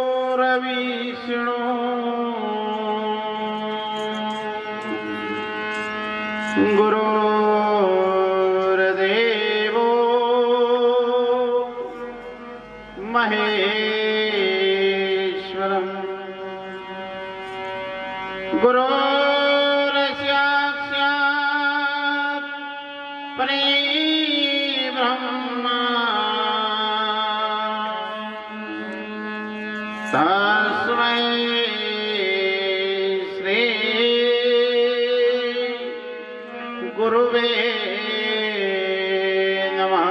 गुरुर्विष्णु गुरुर्देवो महेश्वरम् गुरुर्साक्षात् परब्रह्म तस्मै श्री गुरुवे नमः।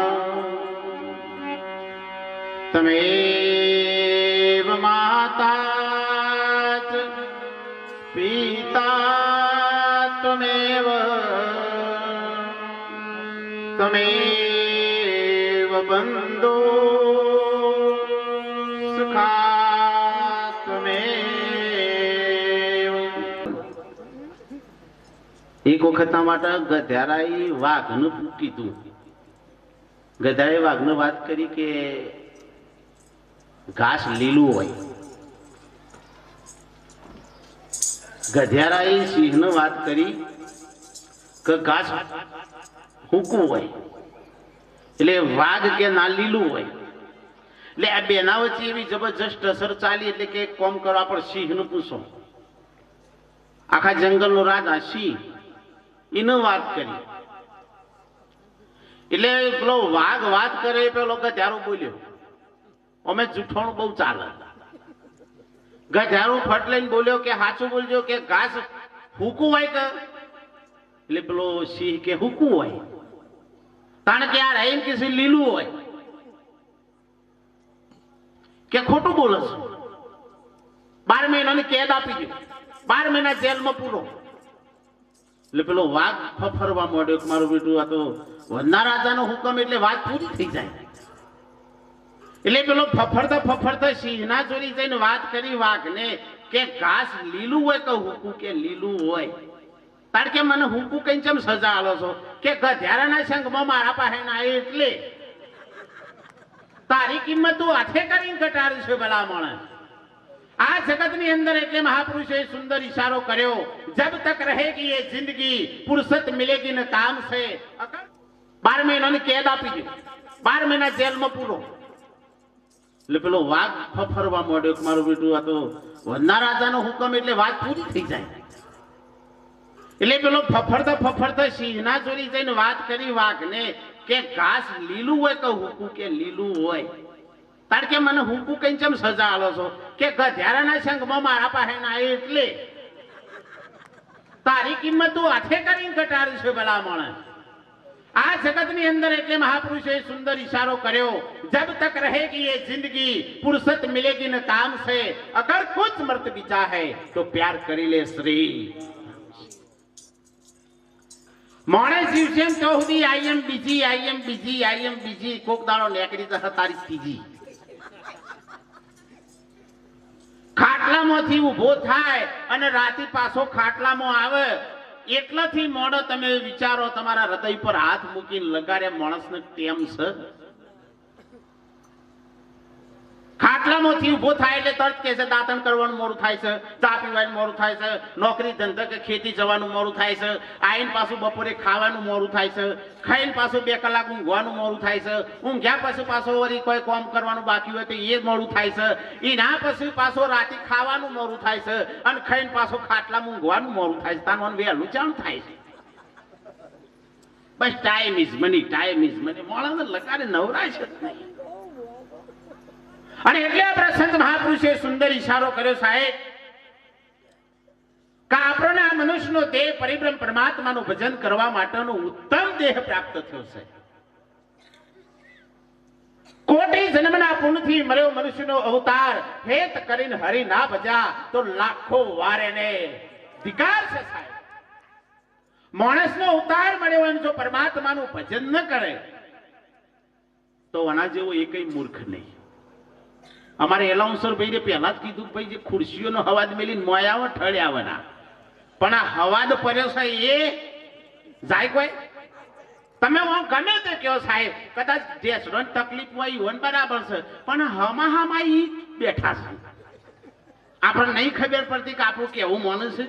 तमेव माता च पिता त्वमेव त्वमेव बन्धो सुखा एक वखत गध्याराई वाघन कीधु। गधाए वाघने बात करी के घास लीलू होय। गध्याराई सिंह ने बात करी के घास हुकू होय। એટલે વાઘ કે ના લીલું હોય એટલે આ બેના વચ્ચે એવી જબરજસ્ત અસર ચાલી એટલે કે કોમ કરવા પણ સિંહનું પૂછો આખા જંગલનો રાજા સિંહ એને વાત કરી એટલે પેલો વાઘ વાત કરે પેલો ગધારું બોલ્યો અમે જૂઠાણું બહુ ચાલે ગધારું ફટ લઈને બોલ્યો કે સાચું બોલજો કે ઘાસ હુકું હોય કે એટલે પેલો સિંહ કે હુકું હોય કારણ કે આ રહીમ કે લીલું હોય કે ખોટું બોલે છે 12 મહિનાની કેદ આપી દો 12 મહિના જેલમાં પૂરો એટલે પેલો વાઘ ફફરવા માંડ્યો કે મારું બેટું આ તો વનના રાજાનો હુકમ એટલે વાત પૂરી થઈ જાય એટલે પેલો ફફરતા સિંહના જોડી જઈને વાત કરી વાઘને કે ઘાસ લીલું હોય કે હુકું કે લીલું હોય તાર કે મને હુકું કઈ ચમ સજા આલો છો કે ગધ્યારાના સંગમાં મારા પાસે ના એટલે તારી કિંમત તું હાથે કરીને ઘટાડી છે ભલા માણસ આ જગતની અંદર એટલે મહાપુરુષે સુંદર ઇશારો કર્યો जब तक रहेगी ये जिंदगी फुर्सत मिलेगी न काम से 12 મહિનાની કેદ આપી દો 12 મહિના જેલમાં પૂરો એટલે પેલો વાઘ ફફરવા માંડ્યો કે મારું બેટું આ તો વનના રાજાનો હુકમ એટલે વાત પૂરી થઈ જાય એટલે પેલો ફફરતા સિંહના જોડી જઈને વાત કરી વાઘને કે ઘાસ લીલું હોય કે હુકું કે લીલું હોય તાર કે મને હુકું કઈ ચમ સજા આલો છો કે ગધ્યારાના સંગમાં મારા પાસે ના એટલે તારી કિંમત તું હાથે કરીને ઘટાડી છે ભલા માણસ આ જગતની અંદર એટલે મહાપુરુષે સુંદર ઇશારો કર્યો जब तक रहेगी ये जिंदगी फुर्सत मिलेगी न काम से अगर कुछ मर्द बिचा है तो प्यार करी ले श्री माणस जीवसे चौहदी आई एम बिजी कोक दाड़ो नेकड़ी जશે તારી ત્રીજી ખાટલામાંથી ઊભો થાય અને રાતી પાછો ખાટલામાં આવે એટલાથી મોડો તમે વિચારો તમારા હૃદય પર હાથ મૂકીને લગાડે માણસને ટેમ છે ખાટલામાંથી ઊભો થાય એટલે તરત કે છે દાંતણ કરવાનું મોડું થાય છે ચા પીવાનું મોડું થાય છે નોકરી ધંધા કે ખેતી જવાનું મોડું થાય છે આઈને પાછું બપોરે ખાવાનું મોડું થાય છે ખાઈને પાછું 2 કલાક ઊંઘવાનું મોડું થાય છે ઊંઘ્યા પછી પાછો વળી કોઈ કામ કરવાનું બાકી હોય તો એ મોડું થાય છે એના પછી પાછો રાતે ખાવાનું મોડું થાય છે અને ખાઈને પાછો ખાટલામાં ઊંઘવાનું મોડું થાય છે તાનું વહેલું ચાલુ થાય છે બસ ટાઈમ ઇઝ મની મોળાને લગાડે નવરાય છે નહીં અને એટલે આ પ્રસંગ મહાપુરુષે સુંદર ઇશારો કર્યો સાહેબ કે આપણને આ મનુષ્યનો દેહ પરિબ્રહ્મ પરમાત્માનું ભજન કરવા માટેનો ઉત્તમ દેહ પ્રાપ્ત થયો છે કોટી જન્મના પુણ્યથી મળ્યો મનુષ્યનો અવતાર હેત કરીને હરિ ના ભજા તો લાખો વાર એને ધિકાર છે સાહેબ માણસનો અવતાર મળ્યો અને જો પરમાત્માનું ભજન ન કરે તો આના જેવો એકય મૂર્ખ નહીં અમારે એલાઉન્સર ભાઈ ને પહેલા જ કીધું ભાઈ જે ખુરશીઓનો હવાજ મેલીને મોયા ઠળે આવવાના પણ આ હવાદ પડ્યો છે એ જાય કોઈ તમે ગમે તે કયો સાહેબ, કદાચ જે તકલીફ હોય ઈવન બરાબર છે, પણ હમા ઈ બેઠા છે. આપણને નહીં ખબર પડતી કે આપણું કેવું માણસ છે.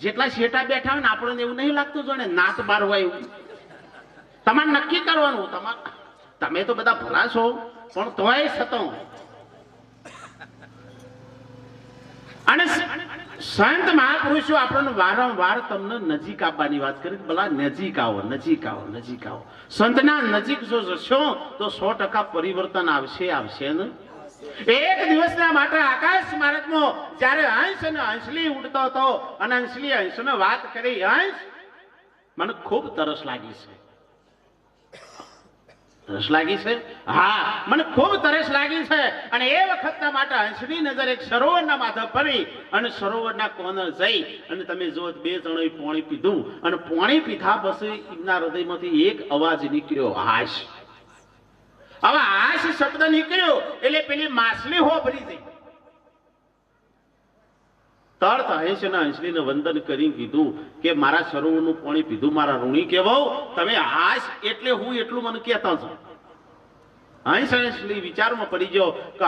જેટલા શેઠા બેઠા હોય ને આપણને એવું નહીં લાગતું જો ને નાત બાર હોય એવું. તમારે નક્કી કરવાનું. તમે તો બધા ભલા છો, પણ તોય છતો અને સંત મહાપુરુષો આપણને વારંવાર તમને નજીક આવવાની વાત કરી. ભલા નજીક આવો, નજીક આવો, નજીક આવો. સંતના નજીક જો જશો તો 100% પરિવર્તન આવશે ને. એક દિવસના માટે આકાશ માર્ગમાં જ્યારે હંસ અને હંસલી ઉડતો હતો અને હંસલી હંસને વાત કરી, હંસ મને ખૂબ તરસ લાગી છે. તરસ લાગી છે? હા, મને ખૂબ તરસ લાગી છે. અને એ વખતના માટે હંસની નજર એક સરોવરના માથે પડી અને સરોવરના કોને જઈ અને તમે જો બે જણોએ પાણી પીધું અને પાણી પીધા પછી એમના હૃદયમાંથી એક અવાજ નીકળ્યો, હાશ. હવે હાશ શબ્દ નીકળ્યો એટલે પેલી માછલી હોભરી ગઈ. તરત હંસલીને વંદન કરી કીધું કે મારા સરોવરનું પાણી પીધું, મારા ઋણી કહેવો. તમે હાશ એટલે હું એટલું મને કહેતા છો. હંસલી વિચારમાં પડી ગયો કે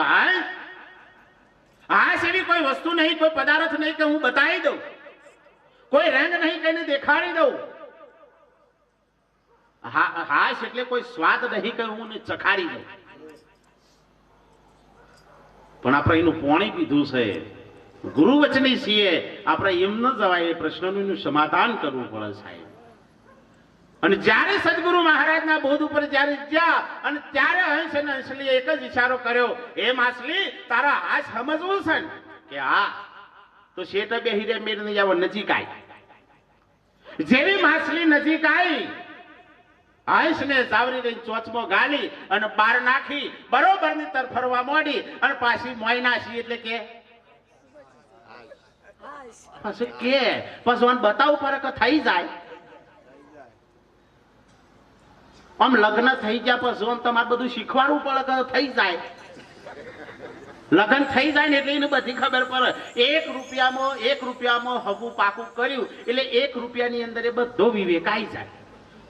હાશ એવી કોઈ વસ્તુ નહીં, કોઈ પદાર્થ નહીં કે હું બતાવી દઉં, કોઈ રંગ નહીં કહીને દેખાડી દઉં. હાશ એટલે કોઈ સ્વાદ નહીં કે હું ચખાડી દઉં. પણ આપણે એનું પાણી પીધું છે, ગુરુ વચની છીએ, આપણે એમ ન જવાય. એ પ્રશ્નનું સમાધાન કરવું પડે સાહેબ. અને જ્યારે સદગુરુ મહારાજના બોધ ઉપર જ્યારે ગયા અને ત્યારે હંસ અને હંસલીએ એક જ ઈશારો કર્યો, એ માછલી તારા હાશ સમજવું છે ને? કે હા. તો શેઠ બેહી રે મેર નહીં આવો, નજીક આવી. જેવી માછલી નજીક આવી, હંસને સાવરી રહી ચોચમાં ગાલી અને બાર નાખી બરોબર ની તરફ ફરવા માંડી અને પાછી મોઈ નાખી. એટલે કે પછી બતાવું પડે કે થઈ જાય. આમ લગ્ન થઈ ગયા પછી તમારે બધું શીખવાડવું પડે કે થઈ જાય. લગ્ન થઈ જાય ને એટલે એને બધી ખબર પડે. 1 રૂપિયામાં હગું પાકું કર્યું એટલે 1 રૂપિયાની અંદર એ બધો વિવેક આવી જાય.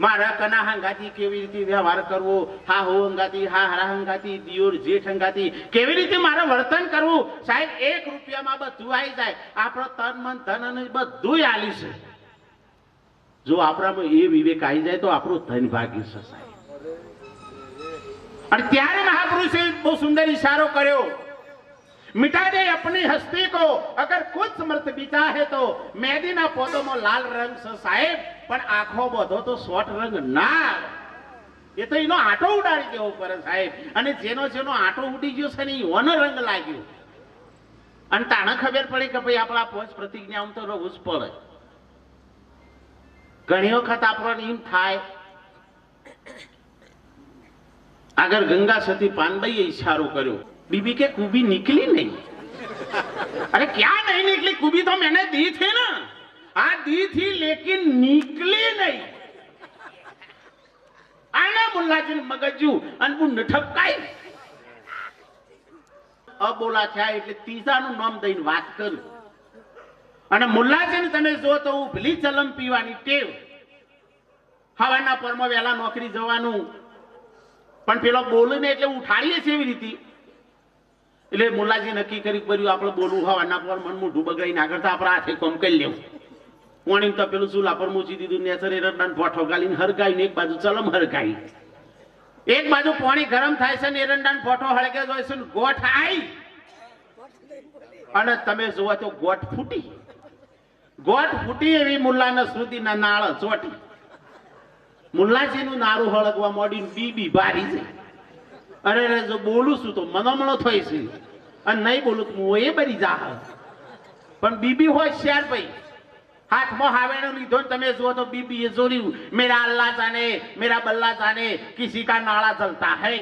મારા કના હંગાતી કેવી રીતે વ્યવહાર કરવો, હા હો હંગાતી, હા હારા હંગાતી, દિયોર જેઠ હંગાતી કેવી રીતે મારે વર્તન કરવું. સાહેબ 1 રૂપિયામાં બધું આવી જાય. આપણો તન મન ધન અને બધું આલી છે. જો આપણામાં એ વિવેક આવી જાય તો આપણું ધન ભાગી છે સાહેબ. અને ત્યારે મહાપુરુષે બહુ સુંદર ઈશારો કર્યો, मिटा दे अपनी हस्ती को, अगर कुछ समर्थ बीता है तो मेदीना पौधों में लाल रंग से साहेब, पण आंखों બધો તો સોટ રંગ ના. એ તો એનો આટો ઉડાડી દેવો પડે સાહેબ. અને જેનો આટો ઉડી ગયો છે ને એનો રંગ લાગ્યો. અને તાણે ખબર પડી કે ભાઈ આપણા પોચ પ્રતિજ્ઞા તો રહેવું જ પડે. ઘણી વખત આપણને એમ થાય, આગળ ગંગા સતી પાનબાઈએ ઈશારો કર્યો, बीबी के खूबी निकली नहीं. अरे क्या नहीं निकली? खूबी तो मैंने दी थी ना. हाँ दी थी लेकिन निकली नहीं. आना मुल्लाजी मगजू अनबू नठपकाई अबोला થયા એટલે ત્રીજાનું નામ દઈને વાત કરું. અને મુલ્લાજીને તમે જો તો ઉભલી ચલમ પીવાની ટેવ, હવાના પરમાં વહેલા નોકરી જવાનું, પણ પેલો બોલુને એટલે ઉઠાડીએ છે એવી રીતે. એટલે મુલ્લાજી નક્કી કરી કર્યું આપણે બોલવું હવાના પર મન મોઢું બગાડી ના કરતા આપણે હાથે કોમ કરી લેવું. કોણી તો પેલું ચૂલા પર મૂકી દીધું, નેચરે રડાન ફોઠો ગાલીને હરગાઈને એક બાજુ ચલમ હરગાઈ, એક બાજુ પાણી ગરમ થાય છે ને એરંડાન ફોટો હળગે જોઈ છે, ગોઠ આવી અને તમે જોવા તો ગોઠ ફૂટી એવી મુલ્લાના શ્રુતિના નાળ ચોટી. મુલ્લાજીનું નારું હળગવા મોડીને બીબી બારી છે. અરે જો બોલું છું તો મનોમણો થઈ છે અને નહીં બોલું તો હું એ બરી જા. પણ બીબી હોય શેર ભાઈ, હાથમાં હાવેણો લીધો ને તમે જુઓ તો बीबी ये जोरी मेरा अल्लाह जाने मेरा बल्ला जाने किसी का नाड़ा चलता है.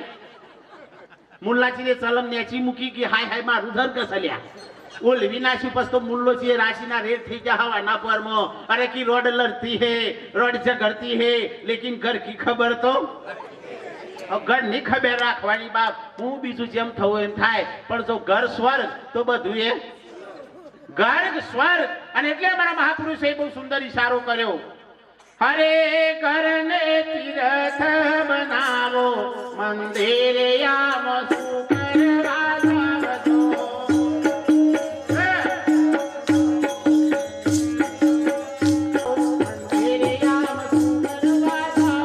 मुल्लाजी ने चलम नेची मुकी कि हाय हाय मारू धर कसल्या वो विनाशी पस तो मुल्लो जी राशि ना रेट થઈ ગયા હવાના પરમાં. અરે કી રોડ લડતી હે, રોડ ઝઘડતી હે, લેકિન ઘર કી ખબર તો ઘર ની ખબર રાખવાની બાપ. હું બીજું જેમ થવું એમ થાય, પણ જો ઘર સ્વર્ગ તો બધું એ ગર્ગ સ્વર્ગ. અને એટલે અમારા મહાપુરુષે બહુ સુંદર ઈશારો કર્યો. અરે ઘરને તીર્થ બનાવો મંદિર આમ શું કરવા જાવજો મંદિર આમ શું કરવા જાવજો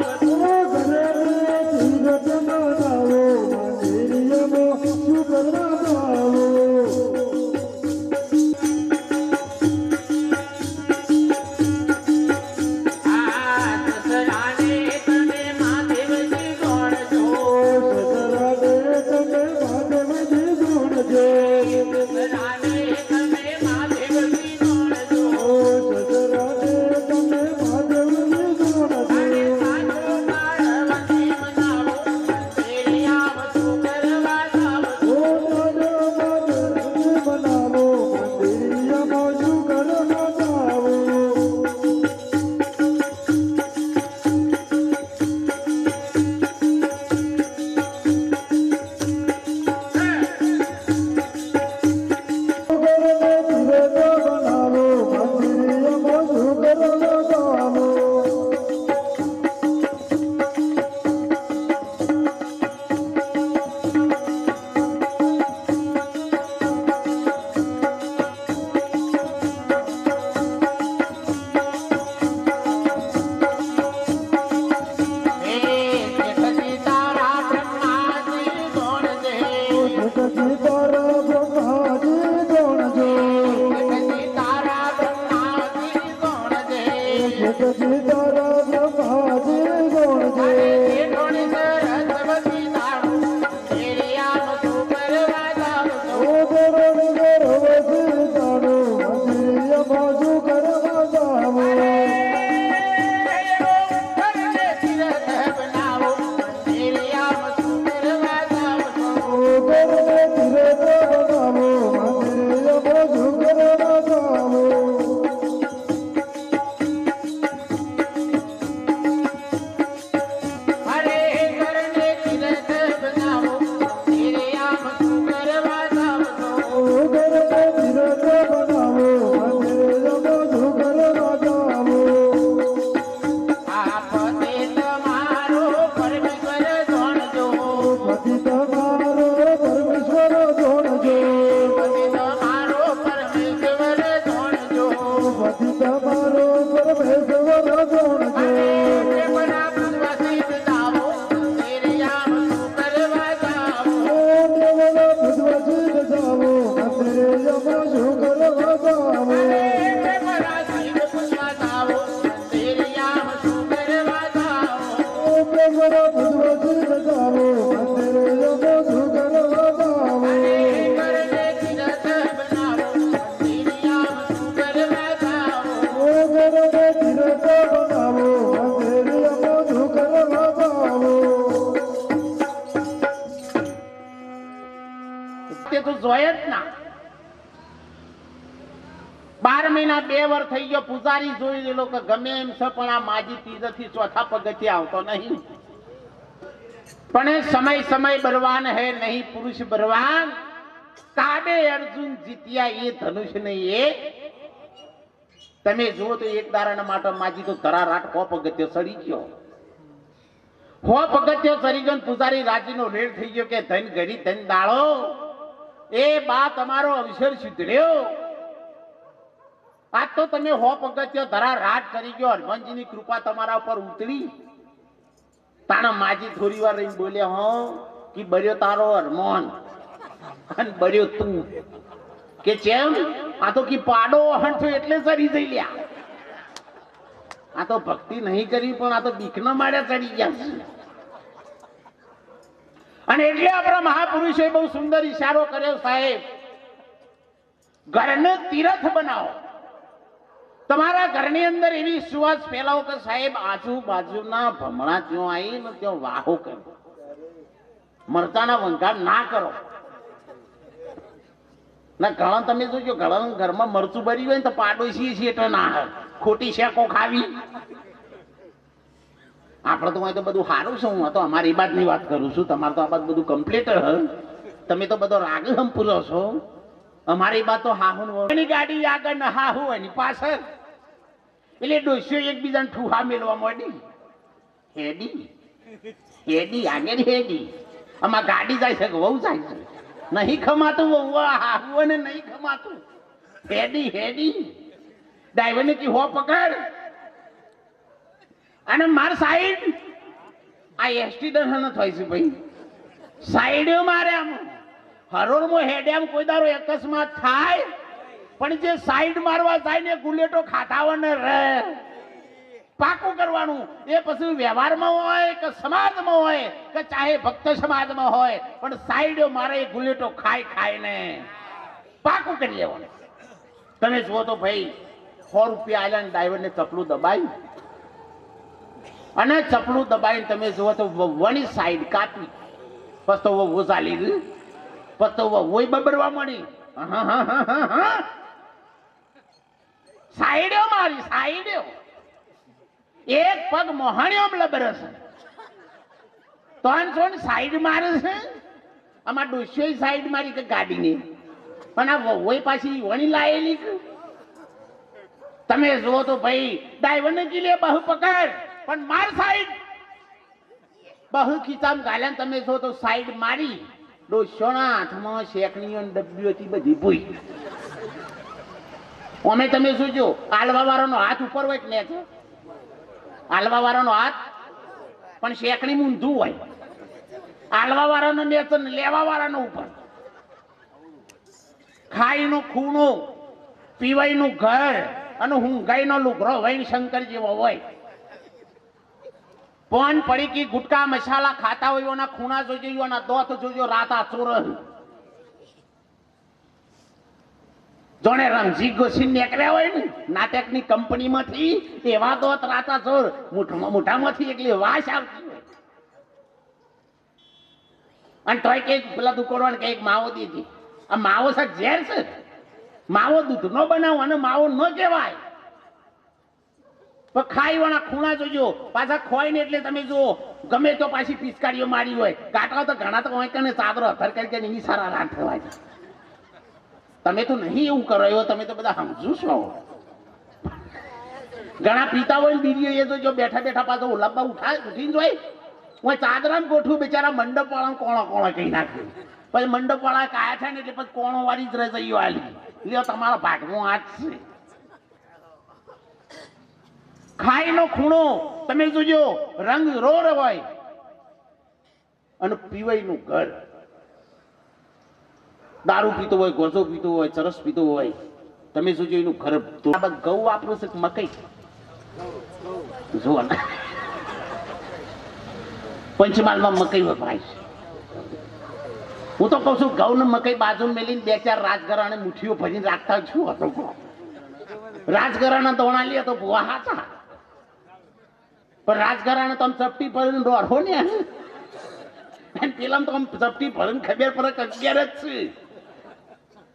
તે તો જોય જ ના 12 મહિના 2 વર્ષ થઈ ગયો પૂજારી જોઈ લેલો કે ગમે એમ છે પણ આ માજી તીરથી ચોથા પગથિયે આવતો નહીં પણ એ સમય બલવાન હે નહીં પુરુષ બલવાન કાબે અર્જુન જીત્યા એ ધનુષ નહીં એ તમે જુઓ તો એક દારાના માટે માજી તો ધરારાટ 100 પગથિયે સડી ગયો 100 પગથિયે સડી ગયો પૂજારી રાજીનો રેડ થઈ ગયો કે ધન ઘડી ધન દાળો એ બા તમારો અવસર સુધર્યો આજ તો તમે 100 પગથિયે ધરારાટ કરી ગયો હનુમાનજીની કૃપા તમારા ઉપર ઉતરી તાણા માજી થોડી વાર રહીને બોલ્યા હો કે બર્યો તારો હનુમાન અને બર્યો તું કે કેમ આ તો કી પાડો હંઠો એટલે સરી જઈ લ્યા આ તો ભક્તિ નહીં કરી પણ આ તો બીકના માર્યા ચડી ગયા અને એટલે આપણા મહાપુરુષોએ બહુ સુંદર ઈશારો કર્યો સાહેબ ઘરને તીર્થ બનાવો તમારા ઘરની અંદર એવી સુવાસ ફેલાવો કે સાહેબ આજુબાજુના ભમણા ત્યાં આવીને ત્યાં વાહો કરો મરચાના વંગાર ના કરો ના ઘણા તમે જોજો ઘણા ઘરમાં મરચું ભરી હોય ને તો પાડોશી છે એટલે ના હોય ખોટી શેકો ખાવી આપણે તો તો બધું સારું છે હું તો અમારી બાદની વાત કરું છું તમારે તો આ બાદ બધું કમ્પ્લીટ તમે તો બધો રાગ પૂરો છો અમારી બાદ તો હાહુ ગાડી આગળ ને હાહુ એની પાછળ એટલે ડોસ્યો એકબીજાને ઠુહા મેળવા માંડી. હેડી હેડી આગળ હેડી. આમાં ગાડી જાય છે કે વહુ જાય છે? નહીં ખમાતું વહુ હાહુ ને નહીં ખમાતું. હેડી હેડી ડ્રાઈવરને કી હો પકડ અને માર સાઈડ. આ એક્સિડન્ટ ન થાય છે ભાઈ. સાઈડ મારે આમ હરોળમાં હેડે આમ કોઈ દારો અકસ્માત થાય પણ જે સાઈડ મારવા જાય ને ગુલેટો ખાતાવાને રહે. પાકું કરવાનું. એ પછી વ્યવહારમાં હોય કે સમાજમાં હોય કે ચાહે ભક્ત સમાજમાં હોય પણ સાઈડ મારે ગુલેટો ખાય ખાય ને પાકું કરી લેવાનું. તમે જુઓ તો ભાઈ 100 રૂપિયા આલ્યા ને ડ્રાઈવરને ચપલું દબાયું અને ચપલું દબાઈને તમે જુઓ તો વણી સાઈડ કાપી. પછી તો वो ચાલી ગયું. પછી તો वो બબડવા મળી. સાઈડ્યો મારી સાઈડ્યો. એક પગ મોહણ્યો લબરસ તો સાઈડ મારે છે. આમાં ડોસ્યો સાઈડ મારી કે ગાડીની પણ આ વહુએ પાછી વણી લાયેલી. તમે જુઓ તો ભાઈ ડ્રાઈવરને કીલે બહુ પકડ પણ માર સાઈડ. બહુ ખીચામ ગાલ્યા તમે જો તો સાઈડ મારી. ડોસ્યોના હાથમાં શેકણીઓ ડબ્બીઓ હતી બધી ભૂઈ. અમે તમે શું જો આલવા વાળાનો હાથ ઉપર હોય કે ને આલવા વાળાનો હાથ પણ શેકણી ઊંધું હોય. આલવા વાળાનો નેચ લેવા વાળાનો ઉપર. ખાઈનો ખૂણો પીવાઈનું ઘર અને હુંગાઈનો લુગરો વૈન શંકર જેવો હોય. પોન પડીકી ગુટકા મસાલા ખાતા હોય એના ખૂણા જોજો એના દોત જોજો રાતા ચોર જોણે રમજી ઘોસી નીકળ્યા હોય ને નાટકની કંપનીમાંથી એવા દોત રાતા ચોર મોઢામાંથી એકલી વાસ આવતી હોય. અને તોય કઈક પેલા દુકોડવાને કઈક માવો દીધી. આ માવો સાહેબ ઝેર છે. માવો દૂધ નો બનાવો અને માવો ન કહેવાય. પણ ખાઈ વાળા ખૂણા જોજો પાછા ખોય ને એટલે તમે જુઓ ગમે તો પાછી પિચકારીઓ મારી હોય. ગાંઠવા તો ઘણા તો હોય કે ચાદર અધર કરી એની સારા રાત થવાય છે. તમે તો નહીં એવું કરો એવો તમે તો બધા સમજુ છો. ઘણા પીતા હોય બીડીઓ એ તો જો બેઠા બેઠા પાછો ઉલાબા ઉઠીને જોઈ હું ચાદરામાં ગોઠવું બિચારા મંડપ વાળા કોણો કોણો કહી નાખ્યું. પછી મંડપ વાળા કાયા છે ને એટલે પછી કોણો વાળી જ રહે આલી લ્યો તમારા ભાગમાં હાથ છે. ખાઈનો ખૂણો તમે જોજો રંગ રોર હોય અને પીવાઈનું ઘર. દારૂ પીતો હોય ગોજો પીતો હોય ચરસ પીતો હોય તમે જોજો એનું ઘર. ઘઉં વાપરું છે મકઈ જુઓ પંચમહાલમાં મકઈ વપરાય છે. હું તો કઉ છું ઘઉં ને મકઈ બાજુ મેલીને 2-4 રાજગરાને મુઠ્ઠીઓ ભરીને રાખતા છું હતો. રાજગરાના દોણા લે તો ભુવા હાચા પણ રાજગરાને તમે ચપટી ભરીને દોડો ને પેલા તો ચપટી ભરીને ખબર પડે 11 જ છે.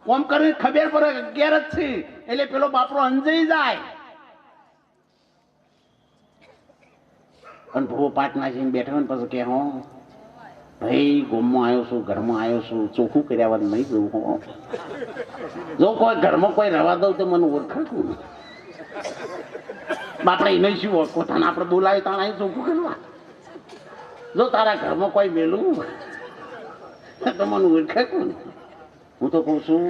કોમ કરીને ખબર પડે 11 જ છે એટલે પેલો બાપરો અંજાઈ જાય. અને ભૂવો પાટના જઈને બેઠો ને પછી કે હો ભાઈ ગોમમાં આવ્યો છું ઘરમાં આવ્યો છું ચોખ્ખું કર્યા વગર નહીં જવું. હો જો કોઈ ઘરમાં કોઈ રવા દઉં તો મને ઓળખાતું બાપડે એને શું પોતાને આપણે બોલાવી તાણ અહીં ચોખ્ખું કરવા. જો તારા ઘરમાં કોઈ મેલું તો મને ઓળખાતું ને. હું તો કઉ છું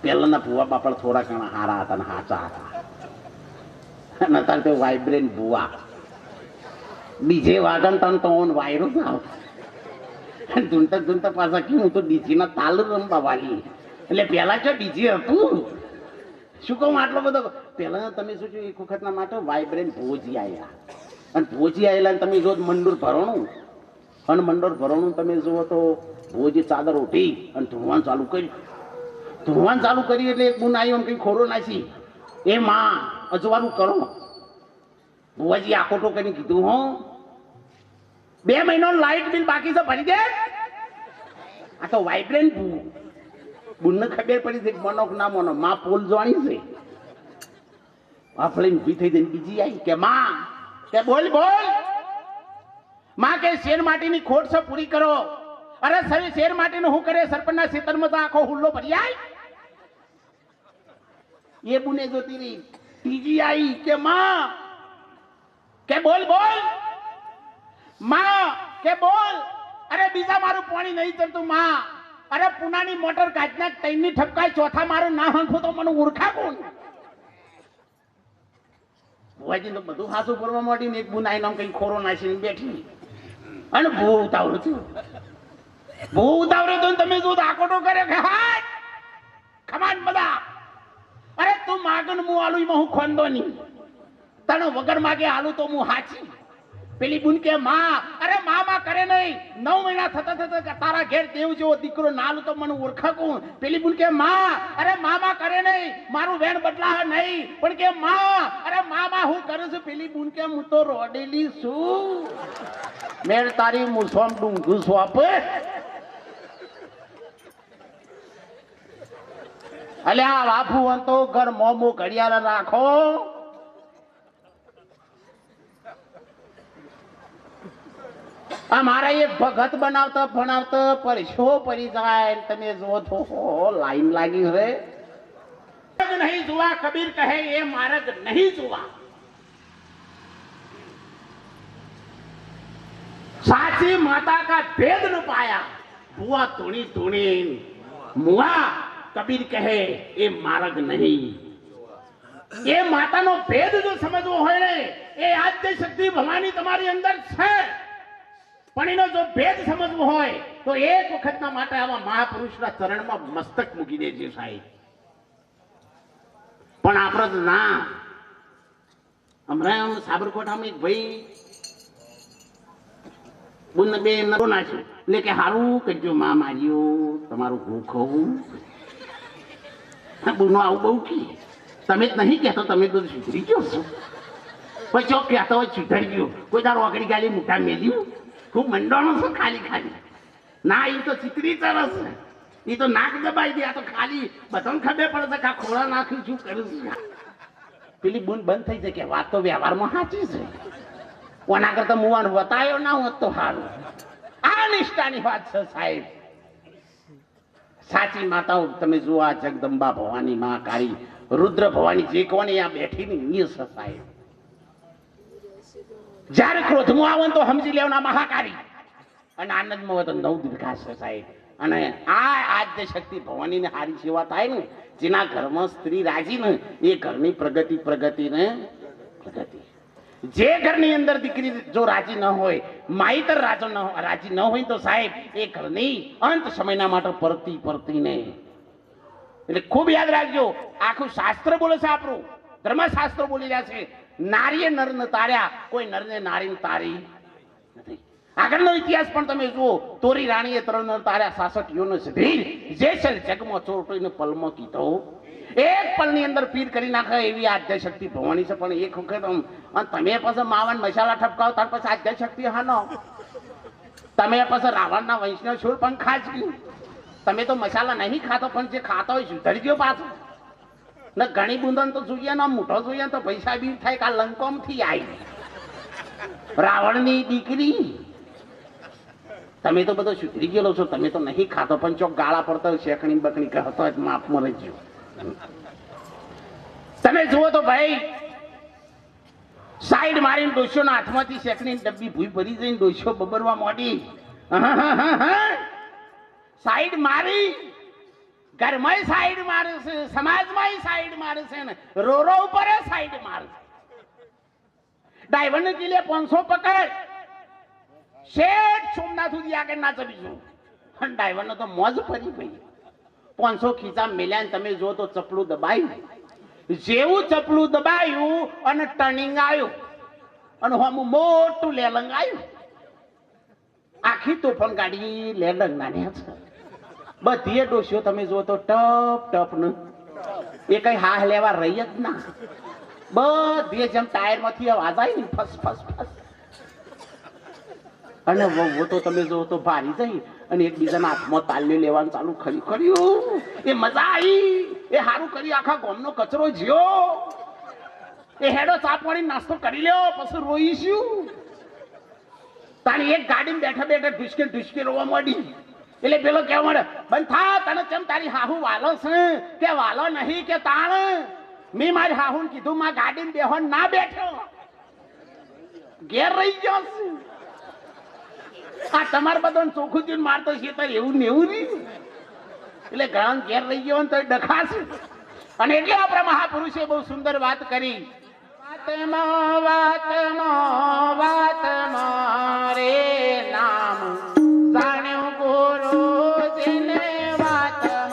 પહેલાના ભૂવા બાપડ થોડા ઘણા હારા હતા ને હાચા હતા અને અત્યારે તો વાઇબ્રેન્ટ ભૂવા ડીજે વાગન તન તો વાયરો જ આવતો. ધૂનતા ધૂનતા પાછા કે હું તો ડીજી ના તાલ રમવા વાળી. એટલે પેલા જો ડીજી હતું શું કહું આટલો બધો. પેલા તમે શું છો એક વખતના માટે વાઇબ્રેન્ટ ભોજી આવ્યા અને ભોજી આવેલા તમે જો મંડોર ભરણું અને મંડોર ભરણું તમે જુઓ તો ભોજી ચાદર ઉઠી અને ધોવાનું ચાલુ કર્યું. ધોવાનું ચાલુ કરી એટલે એક બુન આવ્યો કઈ ખોરો નાસી એ માં અજવાનું કરો. ભુવાજી આખોટો કરીને કીધું હો 2 મહિનો લાઇટ બિલ બાકી છે ભરી દે. આ તો વાઇબ્રેન્ટ બુનને ખબર પડી છે મનો ના મનો માં પોલ જોવાની છે. આપણે ઊભી થઈ જઈને બીજી આવી કે માં કે બોલ બોલ માં કે શેર માટીની ખોટ છે પૂરી કરો. અરે સર શેર માટીનું શું કરે સરપંચના ખેતરમાં તો આખો હુલ્લો ભરી આય. એ બુને જોતી રહી ત્રીજી आई કે માં કે બોલ બોલ માં કે બોલ અરે બીજા મારું પાણી નહીં ચડતું માં અરે પુનાની મોટર કાચના તૈની ઠપકાય ચોથા મારું ના હંફો તો મને ઓળખા કોણ ભુવાજી તો બધું હાસું ફરવા માંડી ને એક બુનાઈ નામ કઈ ખોરો નાસીને બેઠી અને બહુ ઉતાવળું થયું તમે જો આકોટો કરે કે હાટ ખમાન બધા અરે તું માગન મુ આલુ માં હું ખોંદો ની તને વગર માગે આલુ તો હું હાચી પેલી બુન કે માં અરે માં કરે નહીં 9 મહિના થતા તારા ઘેર દેવ જેવો દીકરો નાલું તો મને ઓળખા કોણ પેલી બુન કે માં અરે માં કરે નહીં મારું વેણ બદલા નહીં પણ કે માં અરે માં હું કરું છું પેલી બુન કે હું તો રોડેલી છું મેળ તારી મુસોમ ડુંગુ સ્વાપ અલ્યા બાપુ તો ઘર મોમો ઘડિયાળ રાખો મારા એક ભગત બનાવતા ભણાવતા પરશો પડી જાય તમે જો છો લાઈન લાગી રે નહીં જોવા કબીર કહે એ માર્ગ નહીં જોવા સાચી માતા કા ભેદ ન પાયા बुआ तोड़ी तोड़ी मुआ कबीर कहे ये मार्ग नहीं ये माता नो भेद जो समझो है ये आद्य शक्ति भवानी तुम्हारी अंदर है पण एनो जो भेद समझवो होय तो एक वखतना माटे आवा महापुरुषना चरणमां मस्तक मूकी देजे साहेब पण आपणे तो ना हमरां साबरकोटामां एक भाई बुन बे नरो नाख्यो એટલે કે હારું કરજો માં માર્યો તમારું ભૂખવું બુનો આવું બહુ કી તમે જ નહીં કહેતો તમે તો સુધરી ગયો છો પછી ચોક કહેતો હોય સુધરી ગયો કોઈ તારો આગળ ગાલી મોટા મેલ્યું ખૂબ મંડોનો છો ખાલી ખાલી ના એ તો ચિત્રી સરસ છે એ તો નાક દબાઈ દે આ તો ખાલી બધાને ખબર પડે કે આ ખોળા નાખ્યું શું કરું છું પેલી બુન બંધ થઈ જાય કે વાત તો વ્યવહારમાં સાચી છે કોના કરતા મુવાન વતાયો ના હોત તો સારું આ નિષ્ઠાની વાત છે સાહેબ સાચી માતાઓ તમે જુઓ આ જગદંબા ભવાની મહાકાળી રુદ્ર ભવાની જે કોની આ બેઠી ની છે સાહેબ જ્યારે ક્રોધમાં આવે તો સમજી લેવાના મહાકાળી અને આનંદમાં હોય તો નવ દીર્ઘા છે સાહેબ અને આ આદ્ય શક્તિ ભવાની ને હારી સેવા થાય ને જેના ઘરમાં સ્ત્રી રાજી ને એ ઘરની પ્રગતિ ને પ્રગતિ જે ઘરની અંદર દીકરી જો રાજી ન હોય માઈતર રાજી ન હોય તો સાહેબ એ ઘરની અંત સમયના માટે પરતી ને એટલે ખૂબ યાદ રાખજો આખું શાસ્ત્ર બોલે છે આપણું ધર્મશાસ્ત્ર બોલી રહ્યા છે નારીએ નરને તાર્યા કોઈ નરને નારીને તારી નથી આગળનો ઇતિહાસ પણ તમે જુઓ તોરી રાણીએ 3 નર તાર્યા 66 યોનો સિદ્ધિ જેસલ જગમાં ચોરટીને પલમાં કીધો એક પલની અંદર પીર કરી નાખે એવી આદ્ય શક્તિ ભવાની છે પણ એક વખત તમે પછી માવન મસાલા ઠપકાવો ત્યાર પછી આદ્ય શક્તિ હાનો તમે પછી રાવણના વંશનો છોડ પણ ખાજી તમે તો મસાલા નહીં ખાતો પણ જે ખાતો હોય સુધરી ગયો પાછો ને ઘણી બુંદન તો જોઈએ ને મોટો જોઈએ તો પૈસા બી થાય કે લંકોમ થી આવી રાવણની દીકરી તમે તો બધો સુધરી ગયેલો છો તમે તો નહીં ખાતો પણ ચોક ગાળા પડતો શેકણી બકણી કહેતો માપમાં રહી ગયો તમે જુઓ તો ભાઈ સાઈડ મારીને ડોશીઓના હાથમાંથી શેકણી ડબ્બી ભૂઈ ભરી જઈને ડોશીઓ બબરવા માંડી સાઈડ મારી ઘરમાં સાઈડ મારે છે સમાજમાં સાઈડ મારે છે ને રોરો ઉપર સાઈડ મારે ડ્રાઈવર ને કિલે 500 પકડ શેઠ સોમનાથ સુધી આગળ ના ચડીશું અને ડ્રાઈવર ને તો મોજ ફરી ભાઈ 500 ખીચા મેલ્યા તમે જો તો ચપલું દબાયું જેવું ચપલું દબાયું અને ટર્નિંગ આવ્યું અને હમું મોટું લેલંગ આવ્યું આખી તોફાન ગાડી લેલંગ નાની છે બધી ડોશીઓ તમે જો તો ટપ ને એ કઈ હાહ લેવા રહી જ ના બધી જેમ ટાયર માંથી અવાજ આવી ને ફસ ફસ ફસ અને वो તો તમે જો તો ભારી જઈ અને એકબીજાના હાથમાં તાલ્યો લેવાનું ચાલુ કર્યું એ મજા આવી એ સારું કર્યું આખા ગામનો કચરો જ્યો એ હેડો ચા પાણી નાસ્તો કરી લ્યો પછી રોઈશું તારી એક ગાડીમાં બેઠા ઢુસકે રોવા માંડી એટલે પેલો કેવા માંડે બંધ થા તને કેમ તારી હાહુ વાલો છે કે વાલો નહીં કે તાણ મેં મારી હાહુન કીધું માં ગાડીમાં બેહો ના બેઠો, ઘેર રહી ગયો છું. આ તમારે બધો ચોખ્ખું થયું મારતો છે એવું ને એવું નહીં, એટલે ઘણા ઘેર રહી ગયો ને તો ડખાશે. અને એટલે આપણા મહાપુરુષે બહુ સુંદર વાત કરી. વાતમાં રે નામ જાણ્યું ગુરુજીને વાતમાં.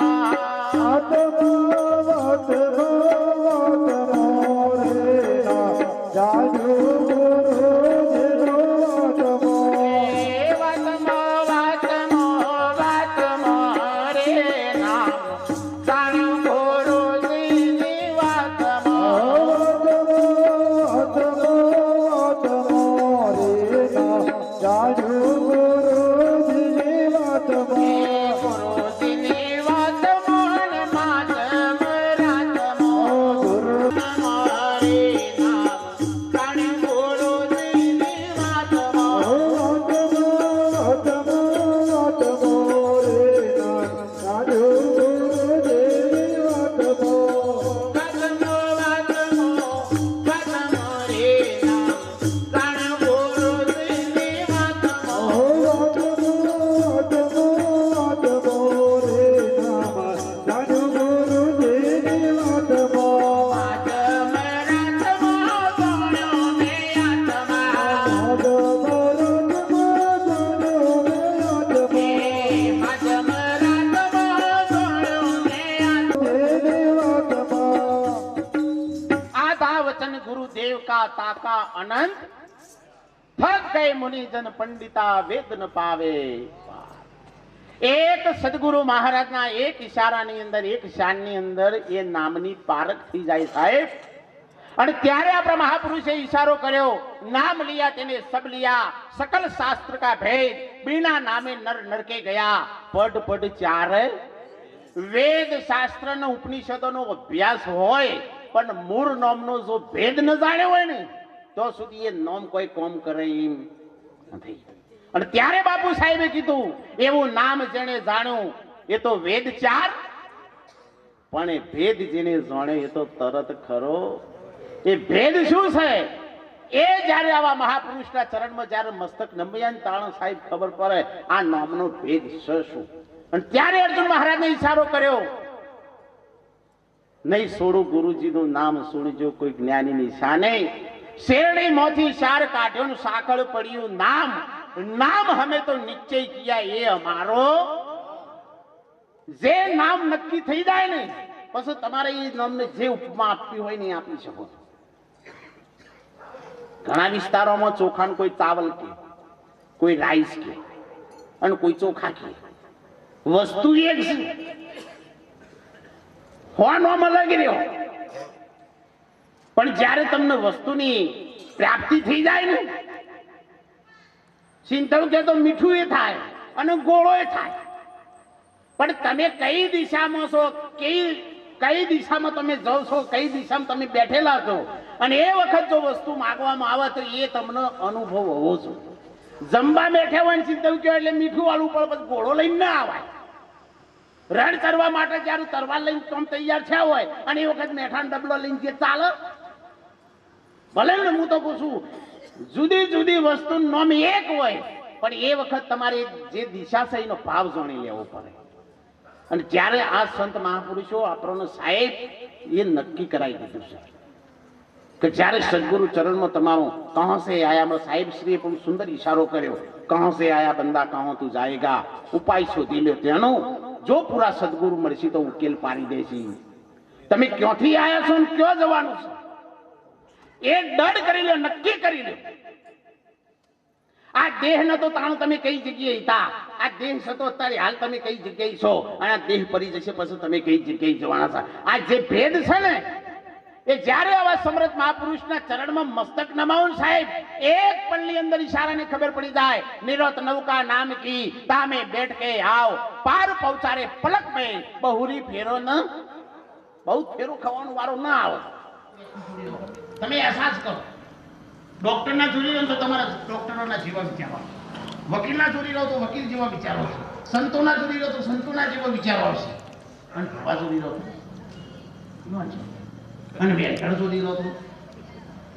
તાકા અનંત થક ગઈ મુનિજન પંડિતા વેદ ન પાવે. એક સદગુરુ મહારાજના એક ઈશારાની અંદર, એક શાનની અંદર એ નામની પારખ થઈ જાય સાહેબ. અને ત્યારે આપણા મહાપુરુષે ઈશારો કર્યો, નામ લિયા તેને સબ લિયા, સકલ શાસ્ત્ર કા ભેદ, बिना नामे नर नरके गया. पढ़ पढ़ चार વેદ શાસ્ત્ર નો ઉપનિષદો નો અભ્યાસ હોય પણ મૂળ નામનો જો ભેદ ન જાણ્યો હોય ને તો સુધી એ નામ કોઈ કોમ કરે એમ નથી. અને ત્યારે બાપુ સાહેબે કીધું એવું નામ જેને જાણ્યું એ તો વેદ ચાર, પણ એ ભેદ જેને જાણે એ તો તરત ખરો. એ ભેદ શું છે એ જ્યારે આવા મહાપુરુષના ચરણમાં જ્યારે મસ્તક નમ્યા તાણ સાહેબ ખબર પડે આ નામનો ભેદ છે શું. અને ત્યારે અર્જુન મહારાજને ઈશારો કર્યો, નહીં છોડું ગુરુજીનું નામ સુણજો કોઈ જ્ઞાની નિશાને. શેરડી મોથી શાર કાઢ્યો ને સાકળ પડ્યું નામ, નામ હમે તો નિશ્ચય કિયા એ અમારો. જે નામ નક્કી થઈ જાય ને પછી તમારે એ નામને જે ઉપમા આપવી હોય ને એ આપી શકો. ઘણા વિસ્તારોમાં ચોખાનું કોઈ ચાવલ કે, કોઈ રાઈસ કે અને કોઈ ચોખા કે, વસ્તુ એક છે, હોવામાં લાગી રહ્યો. પણ જ્યારે તમને વસ્તુની પ્રાપ્તિ થઈ જાય ને સિંતળ કે તો મીઠું એ થાય અને ગોળો એ થાય. પણ તમે કઈ દિશામાં છો, કઈ દિશામાં તમે જાઓ છો, કઈ દિશામાં તમે બેઠેલા છો, અને એ વખત જો વસ્તુ માંગવામાં આવે તો એ તમને અનુભવ હોવો જોઈએ. જમવા બેઠા હોય ને સિંતળ કયો એટલે મીઠું વાળું પડે, પછી ગોળો લઈને ના આવાય. રણ કરવા માટે જયારે તરવાર લઈને તમે તૈયાર થયા હોય અને એ વખત મેઠાનો ડબલો લઈને જે ચાલે ભલે ને. હું તો પૂછું જુદી જુદી વસ્તુનું નામ એક હોય પણ એ વખત તમારે જે દિશા છે એનો ભાવ જાણી લેવો પડે. અને ત્યારે આ સંત મહાપુરુષો આપણને સાહેબ એ નક્કી કરાવી દીધું છે કે જ્યારે સદગુરુ ચરણમાં તમારું કહા સે આયા, સાહેબ શ્રીએ પણ સુંદર ઈશારો કર્યો, કહા સે આયા બંદા કહા તું જાયેગા, ઉપાય શોધી લ્યો તેનો, જો પૂરા સદગુરુ મળશે તો ઉકેલ પાડી દેશે. તમે ક્યાંથી આયા છો ને ક્યાં જવાનું છે એ દઢ કરી લો, નક્કી કરી લો. આ દેહ ન તો તાણ તમે કઈ જગ્યાએ હતા, આ દેહ હતો અત્યારે હાલ તમે કઈ જગ્યાએ છો, અને આ દેહ પડી જશે પછી તમે કઈ જગ્યાએ જવાના છો. આ જે ભેદ છે ને એ જ્યારે આવા સમર્થ મહાપુરુષના ચરણમાં મસ્તક નમાવું સાહેબ એક પલની અંદર ઈશારાને ખબર પડી જાય. નિરત નૌકા નામ કી તામે બેઠ કે આવ, પાર પહોંચારે પલક મેં બહુરી ફેરો ન, બહુ ફેરો ખાવાનો વારો ના આવે. તમે અહેસાસ કરો, ડોક્ટરના જોડી રહો તો તમારા ડોક્ટરોના જેવા વિચારો, વકીલના જોડી રહો તો વકીલ જેવા વિચારો છે, સંતોના જોડી રહો તો સંતોના જેવા વિચારો આવશે, અને ભવા જોડી રહો તો અને વેંકટ જોડી લો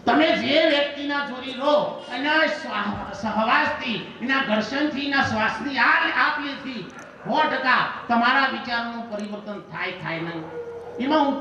તમે જે વ્યક્તિના જોડી લો એના સહવાસથી એના ઘર્ષણથી એના શ્વાસની આપ-લેથી 100% તમારા વિચારનું પરિવર્તન થાય નહીં. એમાં